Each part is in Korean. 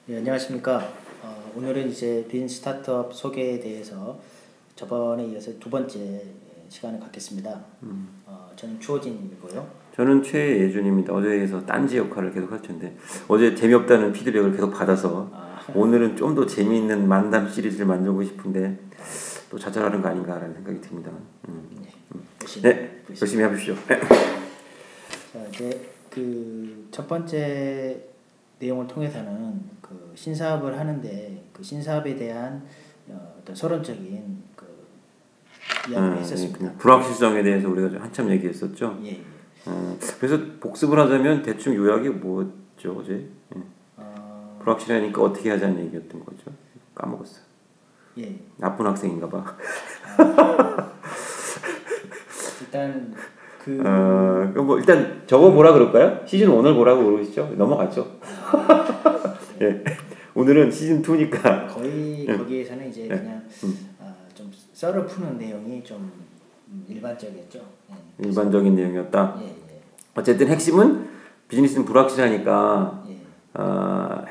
네, 안녕하십니까. 오늘은 이제 린 스타트업 소개에 대해서 저번에 이어서 두 번째 시간을 갖겠습니다. 저는 추호진이고요. 저는 최예준입니다. 어제에서 딴지 역할을 계속 할 텐데 어제 재미없다는 피드백을 계속 받아서 오늘은 좀 더 재미있는 만담 시리즈를 만들고 싶은데 또 자잘하는 거 아닌가라는 생각이 듭니다. 열심히 하십시오. 자, 이제 그 첫 번째 내용을 통해서는 그 신사업을 하는데 그 신사업에 대한 어떤 서론적인 그 이야기를 했었습니다. 불확실성에 대해서 우리가 한참 얘기했었죠. 예. 그래서 복습을 하자면 대충 요약이 뭐죠 어제? 불확실하니까 어떻게 하자는 얘기였던 거죠. 까먹었어요. 예. 나쁜 학생인가 봐. 일단 뭐 일단 저거 뭐라 그럴까요? 시즌 1을 뭐라고 그러시죠? 넘어갔죠. 예. 오늘은 시즌 2니까 거의 거기에서는 이제 그냥 좀 썰을 푸는 내용이 좀 일반적이었죠. 일반적인 내용이었다. 예. 어쨌든 핵심은 비즈니스는 불확실하니까 예.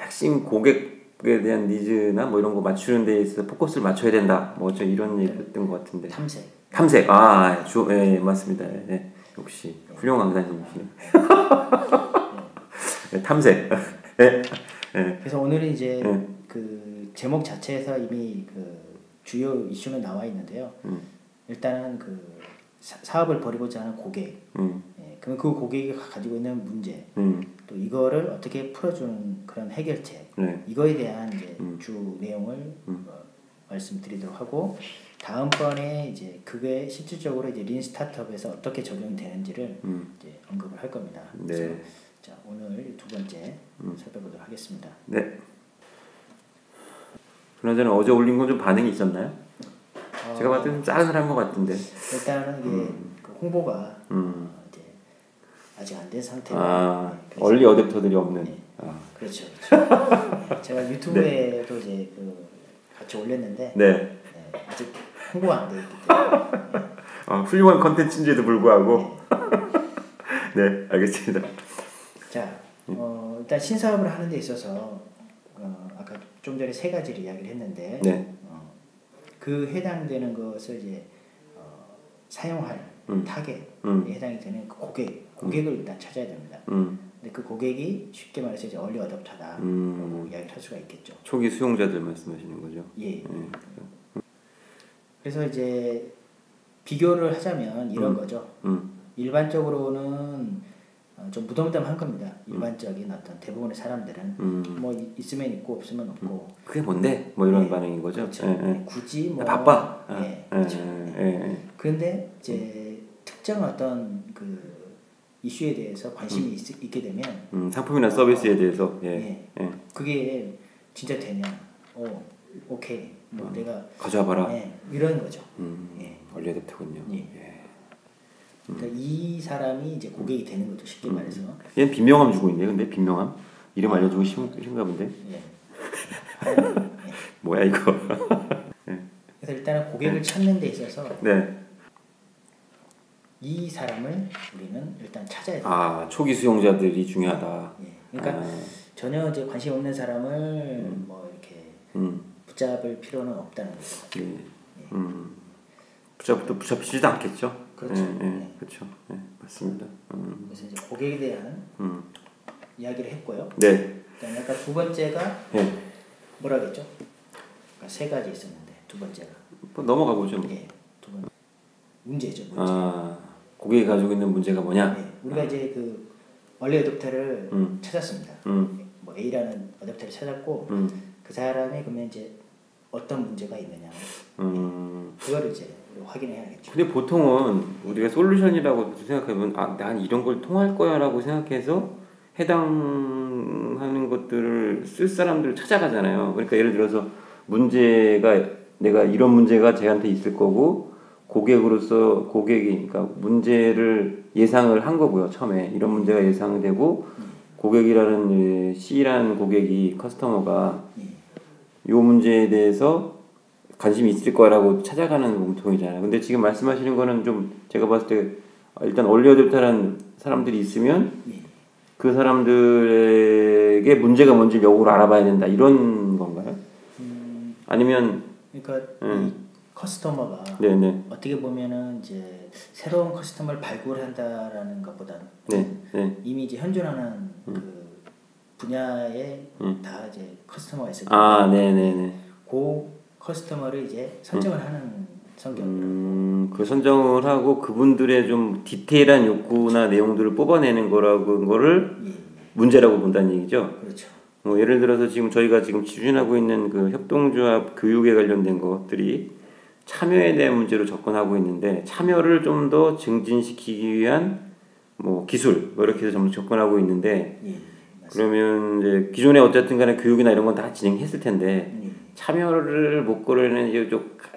핵심 고객에 대한 니즈나 뭐 이런 거 맞추는 데 있어서 포커스를 맞춰야 된다. 뭐 좀 이런 얘기였던 것 같은데. 탐색. 예, 맞습니다. 예. 역시 훌륭한 강사님이시네. 탐색. 예. 그래서 오늘은 이제 그 제목 자체에서 이미 그 주요 이슈는 나와 있는데요. 일단은 그 사업을 벌이고자 하는 고객. 그럼 그 고객이 가지고 있는 문제. 또 이거를 어떻게 풀어주는 그런 해결책. 이거에 대한 이제 주 내용을 말씀드리도록 하고, 다음번에 이제 그게 실질적으로 이제 린 스타트업에서 어떻게 적용이 되는지를 이제 언급을 할 겁니다. 그래서 자, 오늘 두 번째 살펴보도록 하겠습니다. 네. 그나저나 어제 올린 건 좀 반응이 있었나요? 제가 봤을 때는 짜증을 것 같은데. 일단은 이게 그 홍보가 이제 아직 안 된 상태고. 얼리 어댑터들이 없는. 네. 그렇죠. 제가 유튜브에도 이제 그 같이 올렸는데. 아직 홍보가 안 돼 있기 때문에. 훌륭한 컨텐츠인데도 불구하고. 네, 알겠습니다. 자, 일단 신사업을 하는 데 있어서 아까 좀 전에 세 가지를 이야기를 했는데 그 해당되는 것을 이제 사용할 타겟에 해당이 되는 그 고객을 일단 찾아야 됩니다. 근데 그 고객이 쉽게 말해서 이제 얼리 어댑터다라고 이야기를 할 수가 있겠죠. 초기 수용자들 말씀하시는 거죠? 예. 그래서 이제 비교를 하자면 이런 거죠. 일반적으로는 좀 무덤덤한 겁니다. 일반적인 어떤 대부분의 사람들은 뭐 있으면 있고 없으면 없고. 그게 뭔데? 뭐 이런 반응인 거죠. 그렇죠. 굳이 뭐 바빠. 그렇죠. 그런데 이제 특정 어떤 그 이슈에 대해서 관심이 있게 되면 상품이나 서비스에 대해서 그게 진짜 되냐? 오케이. 뭐 내가 가져와봐라. 이런 거죠. 얼리 어댑터군요. 그러니까 이 사람이 이제 고객이 되는 거죠. 쉽게 말해서. 얘는 빈명함 주고 있네. 근데 빈명함 이름 알려주고 싶은가 본데. 뭐야 이거. 그래서 일단은 고객을 찾는 데 있어서 이 사람을 우리는 일단 찾아야 돼요. 초기 수용자들이 중요하다. 그러니까 전혀 이제 관심 없는 사람을 뭐 이렇게 붙잡을 필요는 없다는 거죠. 붙잡히지도 않겠죠. 그렇죠. 그렇죠. 맞습니다. 그래서 이제 고객에 대한 이야기를 했고요. 그다음에 아까 두 번째가 뭐라겠죠? 그러니까 세 가지 있었는데 두 번째가 넘어가 보죠. 두 번째 문제죠. 고객이 가지고 있는 문제가 뭐냐? 우리가 이제 그 얼리 어댑터를 찾았습니다. 뭐 A라는 어댑터를 찾았고 그 사람이 그러면 이제 어떤 문제가 있느냐, 그거를 이제 확인해야겠죠. 근데 보통은 우리가 솔루션이라고 생각하면 난 이런 걸 통할 거야라고 생각해서 해당하는 것들을 쓸 사람들을 찾아가잖아요. 그러니까 예를 들어서 내가 이런 문제가 쟤한테 있을 거고 고객으로서 고객이 그러니까 문제를 예상을 한 거고요. 처음에 이런 문제가 예상되고 고객이라는 C라는 고객이 커스터머가 이 문제에 대해서 관심이 있을 거라고 찾아가는 몸통이잖아요. 근데 지금 말씀하시는 거는 좀 제가 봤을 때 일단 얼리 어댑터라는 사람들이 있으면 그 사람들에게 문제가 뭔지 역으로 알아봐야 된다 이런 건가요? 아니면 그러니까 이 커스터머가 네네. 어떻게 보면은 이제 새로운 커스터머를 발굴한다라는 것보다는 네. 이미 이제 현존하는 그 분야에 다 이제 커스터머가 있을 아, 네네네. 그 커스터머를 이제 선정을 하는 성격이라고. 그 선정을 하고 그분들의 좀 디테일한 욕구나 내용들을 뽑아내는 거를 문제라고 본다는 얘기죠. 그렇죠. 예를 들어서 지금 저희가 지금 추진하고 있는 그 협동조합 교육에 관련된 것들이 참여에 대한 문제로 접근하고 있는데 참여를 좀 더 증진시키기 위한 뭐 기술 뭐 이렇게 해서 접근하고 있는데 그러면 이제 기존에 어쨌든 간에 교육이나 이런 건 다 진행했을 텐데 참여를 못 거르는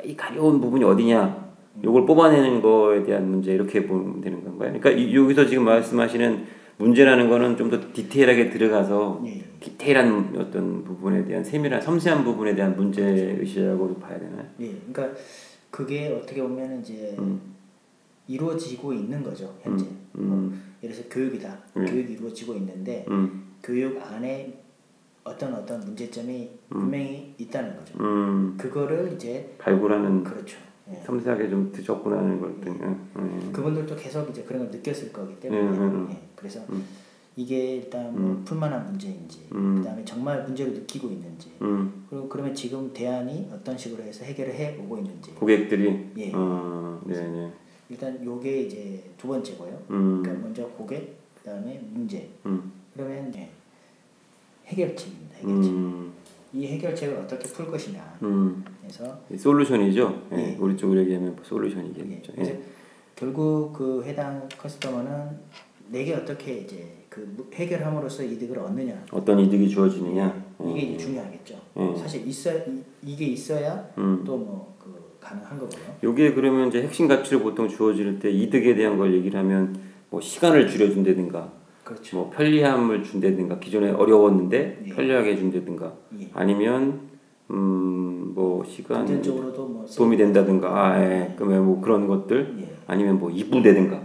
이 가려운 부분이 어디냐 요걸 뽑아내는 거에 대한 문제 이렇게 보면 되는 건가요? 그러니까 여기서 지금 말씀하시는 문제라는 거는 좀 더 디테일하게 들어가서 디테일한 어떤 부분에 대한 세밀한 섬세한 부분에 대한 문제 의식이라고 봐야 되나요? 그러니까 그게 어떻게 보면 이제 이루어지고 있는 거죠 현재. 예를 들어서 교육이다. 교육이 이루어지고 있는데 교육 안에 어떤 문제점이 분명히 있다는 거죠. 그거를 이제 발굴하는. 그렇죠. 섬세하게 좀 접근하는 걸. 그분들도 계속 이제 그런 걸 느꼈을 거기 때문에. 그래서 이게 일단 뭐 풀만한 문제인지, 그다음에 정말 문제를 느끼고 있는지, 그리고 그러면 지금 대안이 어떤 식으로 해서 해결을 해 오고 있는지. 고객들이. 네네. 일단 요게 이제 두 번째고요. 그러니까 먼저 고객, 그다음에 문제. 그러면 해결책입니다. 해결책. 이 해결책을 어떻게 풀 것이냐. 그래서 솔루션이죠. 우리 쪽으로 얘기하면 솔루션이겠죠. 그래서 결국 그 해당 커스터머는 내게 어떻게 이제 그 해결함으로써 이득을 얻느냐. 어떤 이득이 주어지느냐. 이게 이제 중요하겠죠. 사실 이게 있어야 또 뭐 그 가능한 거고요. 요게 그러면 이제 핵심 가치를 보통 주어질 때 이득에 대한 걸 얘기를 하면 뭐 시간을 줄여준다든가. 그렇죠. 뭐 편리함을 준다든가 기존에 어려웠는데 편리하게 해준다든가 아니면 뭐 시간 금전적으로도 뭐 도움이 된다든가 그러면 뭐 그런 것들 아니면 뭐 이쁘다든가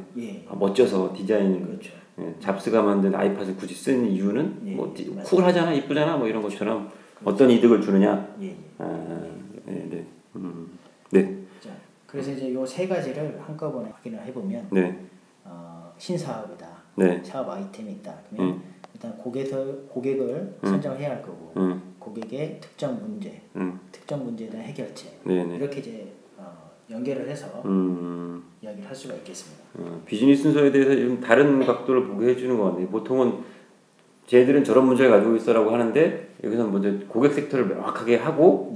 멋져서 디자인 그렇죠. 잡스가 만든 아이팟을 굳이 쓰는 이유는 뭐 쿨하잖아 이쁘잖아 뭐 이런 것처럼 어떤 이득을 주느냐. 네. 자, 그래서 이제 요 세 가지를 한꺼번에 확인을 해보면 신사업이다. 사업 아이템이 있다. 그러면 일단 고객을 선정해야 할 거고 고객의 특정 문제에 대한 해결책 이렇게 이제 연결을 해서 이야기를 할 수가 있겠습니다. 비즈니스 순서에 대해서 좀 다른 각도를 보게 해주는 것 같네요. 보통은 쟤들은 저런 문제를 가지고 있어라고 하는데 여기서 먼저 고객 섹터를 명확하게 하고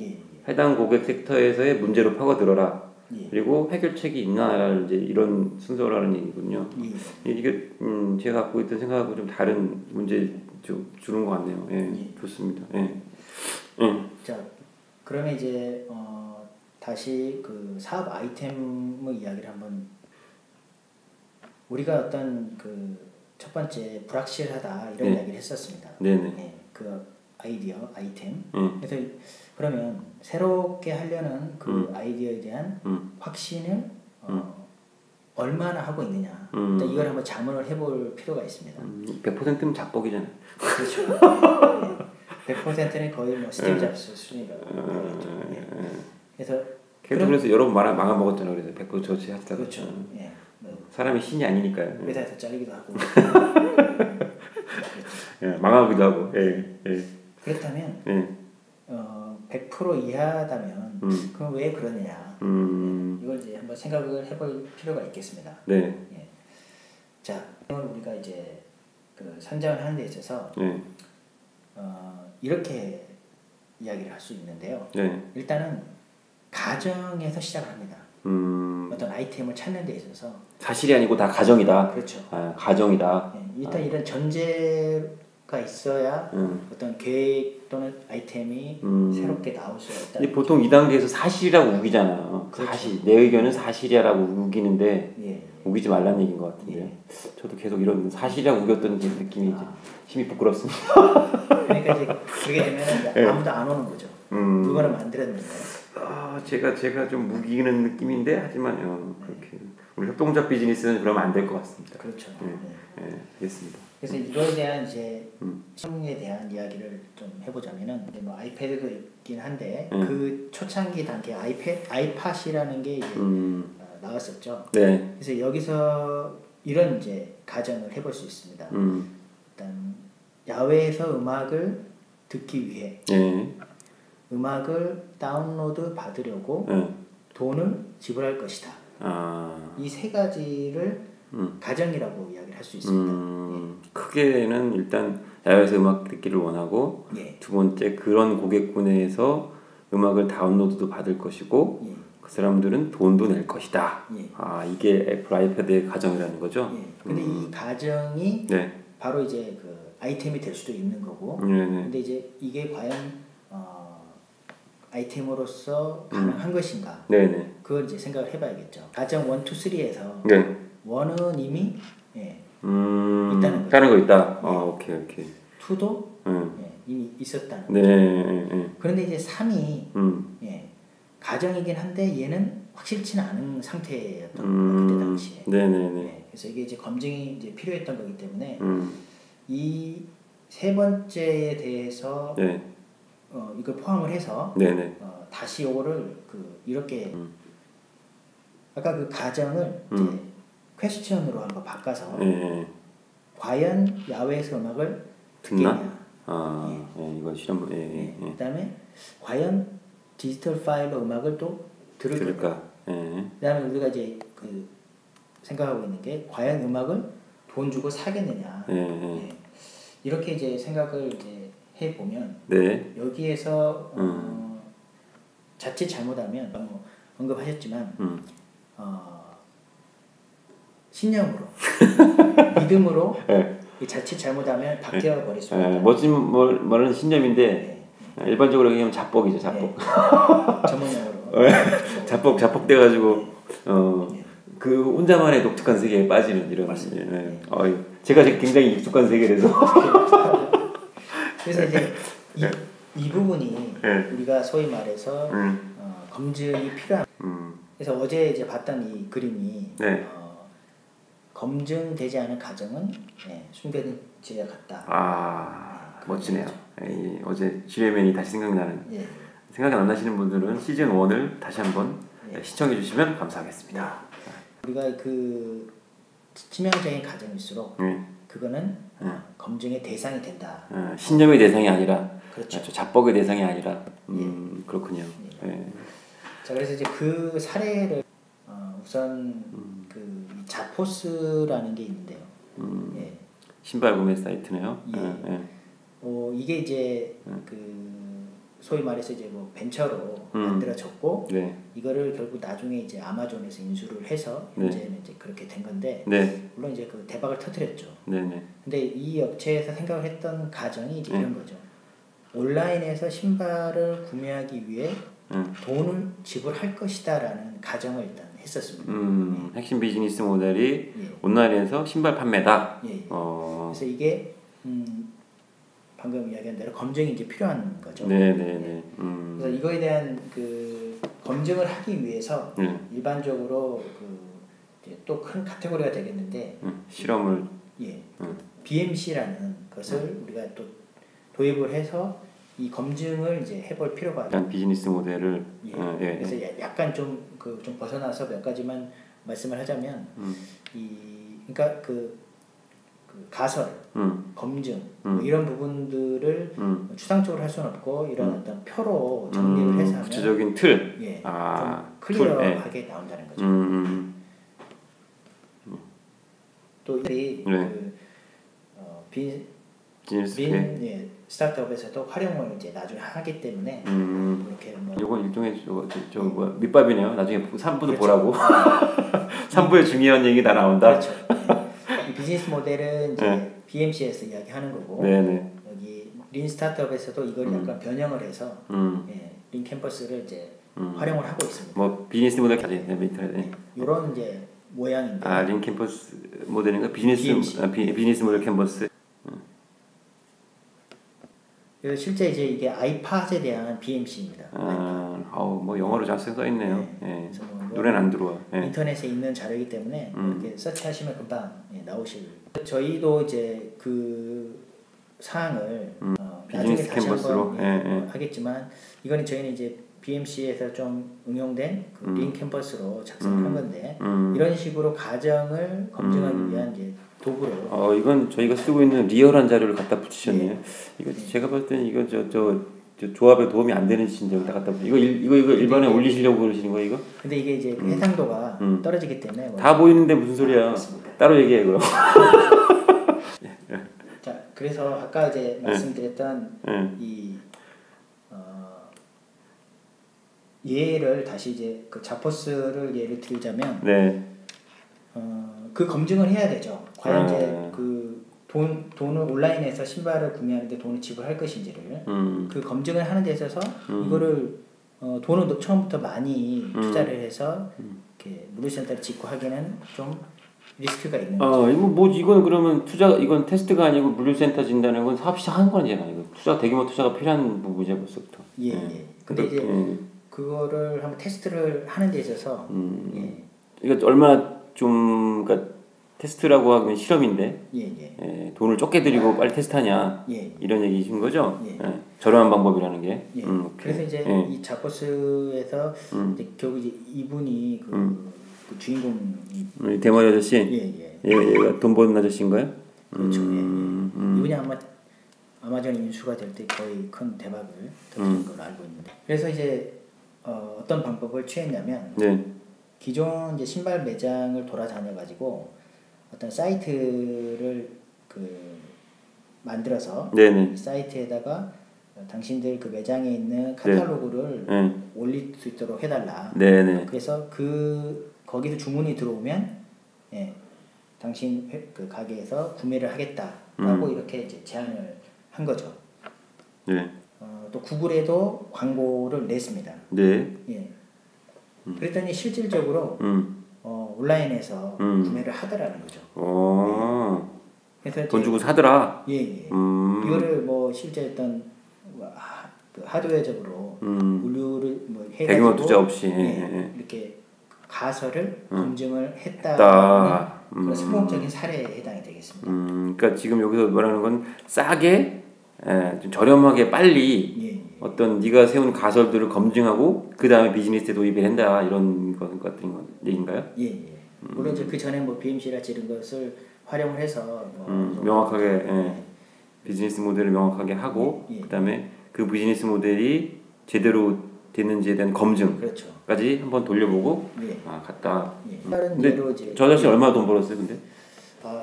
해당 고객 섹터에서의 문제로 파고들어라. 그리고 해결책이 있나를 이제 이런 순서라는 얘기군요. 이게 제가 갖고 있던 생각하고 좀 다른 문제 주는 것 같네요. 좋습니다. 자, 그러면 이제 다시 그 사업 아이템의 이야기를 한번 우리가 어떤 그 첫 번째 불확실하다 이런 이야기를 했었습니다. 그 아이템. 그래서 그러면 새롭게 하려는 그 아이디어에 대한 확신을 얼마나 하고 있느냐. 일단 이걸 한번 자문을 해볼 필요가 있습니다. 100%는 작복이잖아요. 그렇죠. 100%는 거의 뭐 스티브 잡스 수준이라고 하겠죠. 그래서 여러 번 망아먹었잖아요. 그래서 100% 저지하다가. 그렇죠. 사람이 신이 아니니까요. 회사에서 잘리기도 하고. 망하기도 하고. 그렇다면 100% 이하다면 그럼 왜 그러느냐. 이걸 이제 한번 생각을 해볼 필요가 있겠습니다. 자, 우리가 이제 그 선정을 하는 데 있어서 이렇게 이야기를 할 수 있는데요. 일단은 가정에서 시작을 합니다. 어떤 아이템을 찾는 데 있어서 사실이 아니고 다 가정이다. 그렇죠. 가정이다. 일단 이런 전제가 있어야 어떤 계획 또는 아이템이 새롭게 나올 수가 있다. 보통 이 단계에서 사실이라고 우기잖아요. 그렇죠. 사실 내 의견은 사실이라고 우기는데 우기지 말라는 얘기인 것 같은데 저도 계속 이런 사실이라고 우겼던 느낌이 이제 힘이 부끄럽습니다. 그러니까 이제 그게 되면 아무도 안 오는 거죠. 물건을 만들었는데. 제가 좀 무기는 느낌인데 하지만 그렇게 우리 협동조합 비즈니스는 그러면 안 될 것 같습니다. 그렇죠. 알겠습니다. 그래서 이거에 대한 이제 시험에 대한 이야기를 좀 해보자면은 이제 뭐 아이패드도 있긴 한데 그 초창기 단계 아이팟이라는 게 이제 나왔었죠. 네. 그래서 여기서 이런 이제 가정을 해볼 수 있습니다. 일단 야외에서 음악을 듣기 위해 음악을 다운로드 받으려고 돈을 지불할 것이다. 이 세 가지를 가정이라고 이야기를 할 수 있습니다. 크게는 일단 야외에서 음악 듣기를 원하고 두 번째 그런 고객군에서 음악을 다운로드도 받을 것이고 그 사람들은 돈도 낼 것이다. 이게 애플 아이패드의 가정이라는 거죠. 근데 이 가정이 바로 이제 그 아이템이 될 수도 있는 거고. 근데 이제 이게 과연 아이템으로서 가능한 것인가? 그걸 이제 생각을 해봐야겠죠. 가정 1, 2, 3에서 1은 이미 있다는 거죠. 다른 거 있다. 오케이. 2도 이미 있었다는 거죠. 그런데 이제 3이 가정이긴 한데 얘는 확실치는 않은 상태였던 거예요. 그때 당시에. 그래서 이게 이제 검증이 이제 필요했던 거기 때문에 이 세 번째에 대해서 이걸 포함을 해서 다시 요거를 이렇게 아까 그 가정을 이제 퀘스천으로 한번 바꿔서 과연 야외에서 음악을 듣겠냐? 이거 실험. 그다음에 과연 디지털 파일로 음악을 또 들을까? 그다음에 우리가 이제 생각하고 있는 게 과연 음악을 돈 주고 사겠느냐? 이렇게 이제 생각을 이제 해 보면 여기에서 자칫 잘못하면 뭐 언급하셨지만 신념으로 믿음으로 자칫 잘못하면 바뀌어 버릴 수 있다. 멋진 말은 신념인데 일반적으로 얘기하면 자뻑이죠. 자뻑. 전문용어로. 자뻑 돼가지고 그 혼자만의 독특한 세계에 빠지는 이런. 제가 굉장히 익숙한 세계라서. 그래서 이제 이 부분이 우리가 소위 말해서 검증이 필요한. 그래서 어제 이제 봤던 이 그림이 검증되지 않은 가정은 숨겨진 지혜와 같다. 멋지네요. 어제 GMN이 다시 생각나는. 생각이 안 나시는 분들은 시즌 1을 다시 한번 시청해 주시면 감사하겠습니다. 우리가 그 치명적인 가정일수록 그거는 검증의 대상이 된다. 신념의 대상이 아니라 그렇죠. 자뻑의 대상이 아니라 그렇군요. 자, 그래서 이제 그 사례를 우선 그 자포스라는 게 있는데요. 신발 구매 사이트네요. 이게 이제 그 소위 말해서 이제 뭐 벤처로 만들어졌고 이거를 결국 나중에 이제 아마존에서 인수를 해서 현재는 이제 그렇게 된 건데 물론 이제 그 대박을 터뜨렸죠. 근데 이 업체에서 생각을 했던 가정이 이제 이런 거죠. 온라인에서 신발을 구매하기 위해 돈을 지불할 것이다라는 가정을 일단 했었습니다. 핵심 비즈니스 모델이 온라인에서 신발 판매다. 그래서 이게 방금 이야기한 대로 검증이 이제 필요한 거죠. 그래서 이거에 대한 그 검증을 하기 위해서 일반적으로 또 큰 카테고리가 되겠는데 실험을 BMC라는 것을 우리가 또 도입을 해서 이 검증을 이제 해볼 필요가 있다. 비즈니스 모델을 그래서 약간 좀 벗어나서 몇 가지만 말씀을 하자면 그러니까 그 가설, 검증 뭐 이런 부분들을 추상적으로 할 수는 없고 이런 어떤 표로 정리를 해서 하면 구체적인 틀, 좀 클리어하게 나온다는 거죠. 또 이 스타트업에서도 활용을 이제 나중에 하기 때문에 이렇게 뭐 이건 일종의 뭐 밑밥이네요. 나중에 3부도 보라고. 3부에 중요한 얘기 다 나온다. 그렇죠. 이 비즈니스 모델은 이제 BMC에서 이야기하는 거고 여기 린 스타트업에서도 이걸 약간 변형을 해서 린 캠퍼스를 이제 활용을 하고 있습니다. 뭐 비즈니스 모델 가지 이런 이제 모양인데. 린 캠퍼스 모델인가 비즈니스 모델 캠퍼스. 그래서 실제 이제 이게 아이팟에 대한 BMC입니다. 뭐 영어로 잘 써 있네요. 네. 예. 노래는 안 들어와. 예. 인터넷에 있는 자료이기 때문에 이렇게 서치하시면 금방 나오실. 저희도 이제 그 사항을 나중에 비즈니스 다시 캔버스로 한번 하겠지만 이거는 저희는 이제 BMC에서 좀 응용된 그 린 캔버스로 작성한 건데 이런 식으로 가정을 검증하기 위한 이제 도구로. 이건 저희가 쓰고 있는 리얼한 자료를 갖다 붙이셨네요. 이거 제가 봤을 때는 이거 저 조합에 도움이 안 되는 신청 갖다 붙이. 이거 일반에 올리시려고 그러시는 거예요, 이거? 근데 이게 이제 해상도가 떨어지기 때문에 다 보이는데 무슨 소리야? 따로 얘기해 그럼. 자, 그래서 아까 이제 말씀드렸던 이 예를 다시 이제 그 자포스를 예를 들자면 그 검증을 해야 되죠. 과연 이제 그 돈을 온라인에서 신발을 구매하는데 돈을 지불할 것인지를 그 검증을 하는 데 있어서 이거를 돈을 처음부터 많이 투자를 해서 이렇게 물류센터를 짓고 하기는 좀 리스크가 있는 거죠. 이건 그러면 이건 테스트가 아니고 물류센터 진다는 건 사업 시작하는 거잖아요. 이거 대규모 투자가 필요한 부분이죠, 벌써부터. 예. 근데 이제 그거를 한번 테스트를 하는 데 있어서 이거 얼마나 좀 그러니까 테스트라고 하면 실험인데 돈을 적게 들이고 빨리 테스트하냐 이런 얘기신 거죠? 저렴한 방법이라는 게. 그래서 이제 이 자포스에서 이제 결국 이제 이분이 그 주인공 대머리 아저씨. 얘가 돈 버는 아저씨인가요? 그렇죠. 이분이 아마 아마존 인수가 될 때 거의 큰 대박을 터뜨린 걸로 알고 있는데. 그래서 이제 어떤 방법을 취했냐면 기존 이제 신발 매장을 돌아다녀 가지고 어떤 사이트를 만들어서 사이트에다가 당신들 그 매장에 있는 카탈로그를 올릴 수 있도록 해달라. 그래서 거기서 주문이 들어오면 당신 그 가게에서 구매를 하겠다라고 이렇게 이제 제안을 한 거죠. 또 구글에도 광고를 냈습니다. 그랬더니 실질적으로 온라인에서 구매를 하더라는 거죠. 그래서 돈 주고 사더라. 이거를 뭐 실제 어떤 그 하드웨어적으로 물류를 뭐 해가지고 대규모 투자 없이 이렇게 가설을 검증을 했다는 그런 성공적인 사례에 해당이 되겠습니다. 그러니까 지금 여기서 말하는 건 싸게 좀 저렴하게 빨리 어떤 네가 세운 가설들을 검증하고 그 다음에 비즈니스에 도입을 한다 이런 것 같은 얘기인가요? 물론 이제 그 전에 뭐 BMC랄지 이런 것을 활용을 해서 명확하게 비즈니스 모델을 명확하게 하고 그 다음에 그 비즈니스 모델이 제대로 됐는지에 대한 검증까지 한번 돌려보고 갔다. 근데 저 아저씨 얼마나 돈 벌었어요, 근데?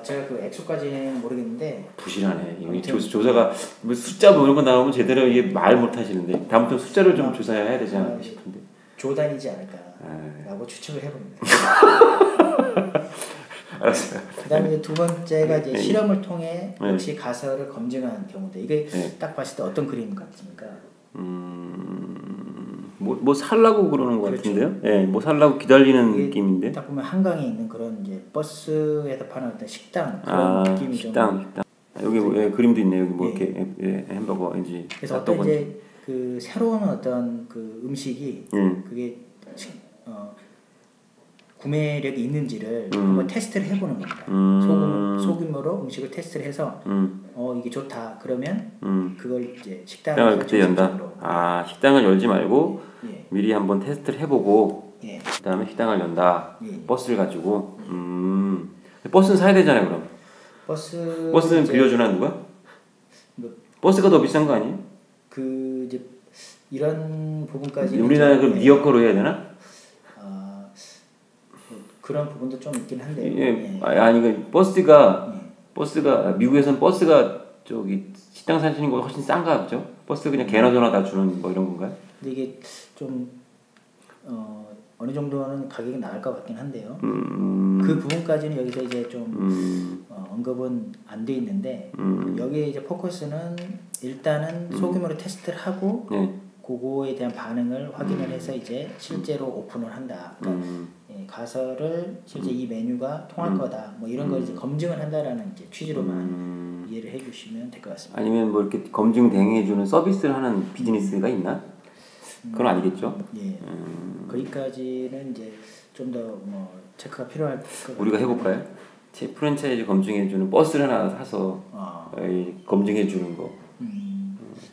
제가 그 액수까지는 모르겠는데 부실하네. 이 조사가 뭐 숫자 뭐 이런 거 나오면 제대로 이게 말 못 하시는데 다음부터 숫자를 좀 조사해야 되지 않을까 싶은데. 조단이지 않을까라고 추측을 해봅니다. 알았어요. 그다음에 이제 두 번째가 이제 실험을 통해 역시 가설을 검증한 경우인데 이게 딱 봤을 때 어떤 그림 같습니까? 뭐 살라고 그러는 것 같은데요? 뭐 살라고 기다리는 느낌인데. 딱 보면 한강에 있는 그런 이제 버스에서 파는 어떤 식당 그런 느낌이 식당. 여기 그림도 있네요. 여기 뭐 이렇게 햄버거인지. 그래서 어떤 이제 그 새로운 어떤 그 음식이 그게 구매력이 있는지를 한번 테스트를 해보는 겁니다. 소규모로 음식을 테스트를 해서 이게 좋다 그러면 그걸 이제 식당을 그때 연다. 식당을 열지 말고 미리 한번 테스트를 해보고 그다음에 식당을 연다. 버스를 가지고. 버스는 사야 되잖아요, 그럼. 버스는 빌려주나 누가? 버스가 더 비싼 거 아니에요? 그 이제 이런 부분까지 우리나라 그럼 니어 거로 해야 되나? 그런 부분도 좀 있긴 한데요. 아니 그 버스가 미국에서는 버스가 저기 식당 사시는 거 훨씬 싼가 보죠? 버스 그냥 개나 소나 다 주는 뭐 이런 건가요? 근데 이게 좀 어느 정도는 가격이 나을 것 같긴 한데요. 그 부분까지는 여기서 이제 좀 언급은 안 돼 있는데 여기에 이제 포커스는 일단은 소규모로 테스트를 하고 그거에 대한 반응을 확인을 해서 이제 실제로 오픈을 한다. 그러니까 가설을 실제 이 메뉴가 통할 거다. 뭐 이런 걸 이제 검증을 한다라는 이제 취지로만 이해를 해주시면 될 것 같습니다. 아니면 뭐 이렇게 검증 대행해주는 서비스를 하는 비즈니스가 있나? 그건 아니겠죠. 예. 거기까지는 이제 좀 더 뭐 체크가 필요할 것 같아요. 우리가 해볼까요? 프랜차이즈 검증해주는 버스를 하나 사서 검증해주는 거.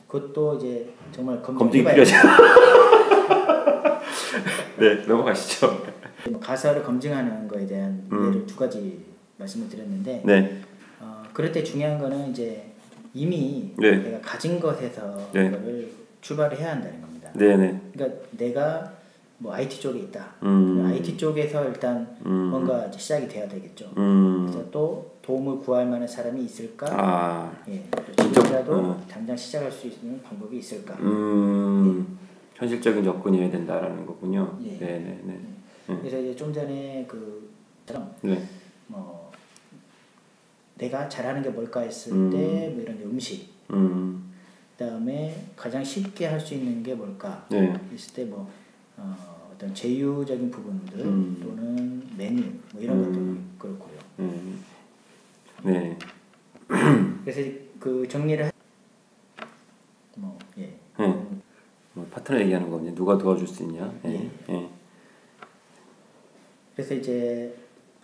그것도 이제 정말 검증이 필요하죠. 네, 넘어가시죠. 가사를 검증하는 거에 대한 예를 두 가지 말씀을 드렸는데, 네. 그럴 때 중요한 거는 이제 이미 네. 내가 가진 것에서 네. 그거를 출발을 해야 한다는 겁니다. 네네. 그러니까 내가 뭐 IT 쪽에 있다. IT 쪽에서 일단 뭔가 이제 시작이 돼야 되겠죠. 그래서 또 도움을 구할 만한 사람이 있을까? 예. 지금이라도 당장 시작할 수 있는 방법이 있을까? 현실적인 접근이어야 된다라는 거군요. 예. 네네네. 그래서 이제 좀 전에 그처럼 뭐 내가 잘하는 게 뭘까 했을 때 뭐 이런 음식, 그다음에 가장 쉽게 할 수 있는 게 뭘까 했을 때 뭐 어떤 제휴적인 부분들 또는 메뉴 뭐 이런 것도 그렇고요. 네. 그래서 그 정리를 뭐 예. 뭐 파트너 얘기하는 거냐? 누가 도와줄 수 있냐? 예. 예. 그래서 이제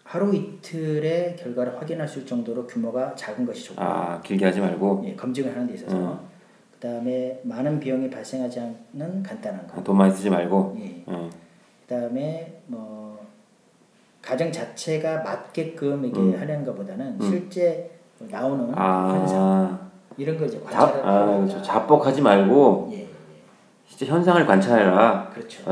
하루 이틀의 결과를 확인할 수 있을 정도로 규모가 작은 것이 좋고. 길게 하지 말고. 예, 검증을 하는 데 있어서. 그다음에 많은 비용이 발생하지 않는 간단한 거. 돈 많이 쓰지 말고. 예. 그다음에 뭐 가정 자체가 맞게끔 이게 하려는 것보다는 실제 나오는 현상 이런 걸 이제 관찰을 그렇죠. 자뻑하지 말고. 예. 진짜 현상을 관찰해라. 그렇죠.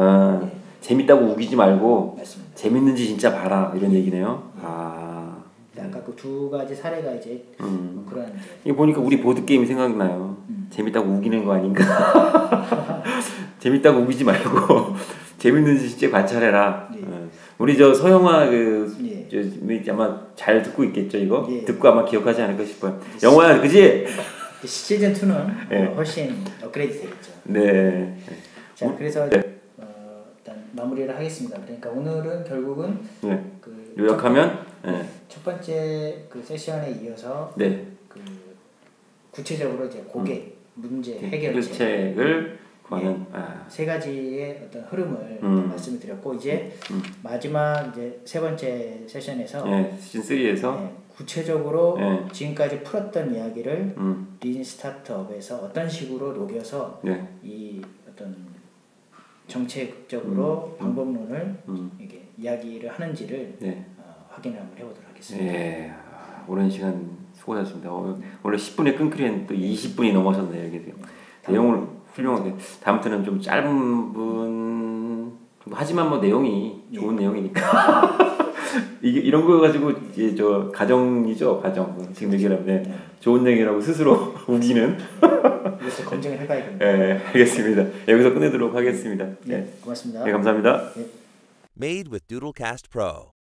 예. 재밌다고 우기지 말고. 맞습니다. 재밌는지 진짜 봐라 이런 얘기네요. 아까 그 두 가지 사례가 이제 그런 이제. 이거 보니까 우리 보드 게임이 생각나요. 재밌다고 우기는 거 아닌가? 재밌다고 우기지 말고 재밌는지 진짜 관찰해라. 우리 저 서영화 아마 잘 듣고 있겠죠 이거? 듣고 아마 기억하지 않을까 싶어요. 영화야, 그지? 시즌 2는 훨씬 업그레이드 되겠죠. 네. 자, 그래서 일단 마무리를 하겠습니다. 그러니까 오늘은 결국은 그 요약하면 첫 번째 그 세션에 이어서 그 구체적으로 이제 고객 문제 해결책을 구하는 세 가지의 어떤 흐름을 말씀을 드렸고 이제 마지막 이제 세 번째 세션에서 시즌 3에서 구체적으로 지금까지 풀었던 이야기를 린 스타트업에서 어떤 식으로 녹여서 이 어떤 정책적으로 방법론을 이게 이야기를 하는지를 확인을 한번 해보도록 하겠습니다. 예, 오랜 시간 수고하셨습니다. 원래 10분에 끊기는 또 20분이 넘어섰네요. 이게 내용을 훌륭하게. 다음부터는 좀 짧은 하지만 뭐 내용이 좋은 내용이니까 이게 이런 거 가지고 이제 저 가정이죠, 가정. 지금 얘기하면 좋은 얘기라고 스스로 우기는. 이것도 검증을 해봐야겠네요. 네, 알겠습니다. 여기서 끝내도록 하겠습니다. 네, 고맙습니다. 네, 감사합니다. Made with Doodlecast Pro.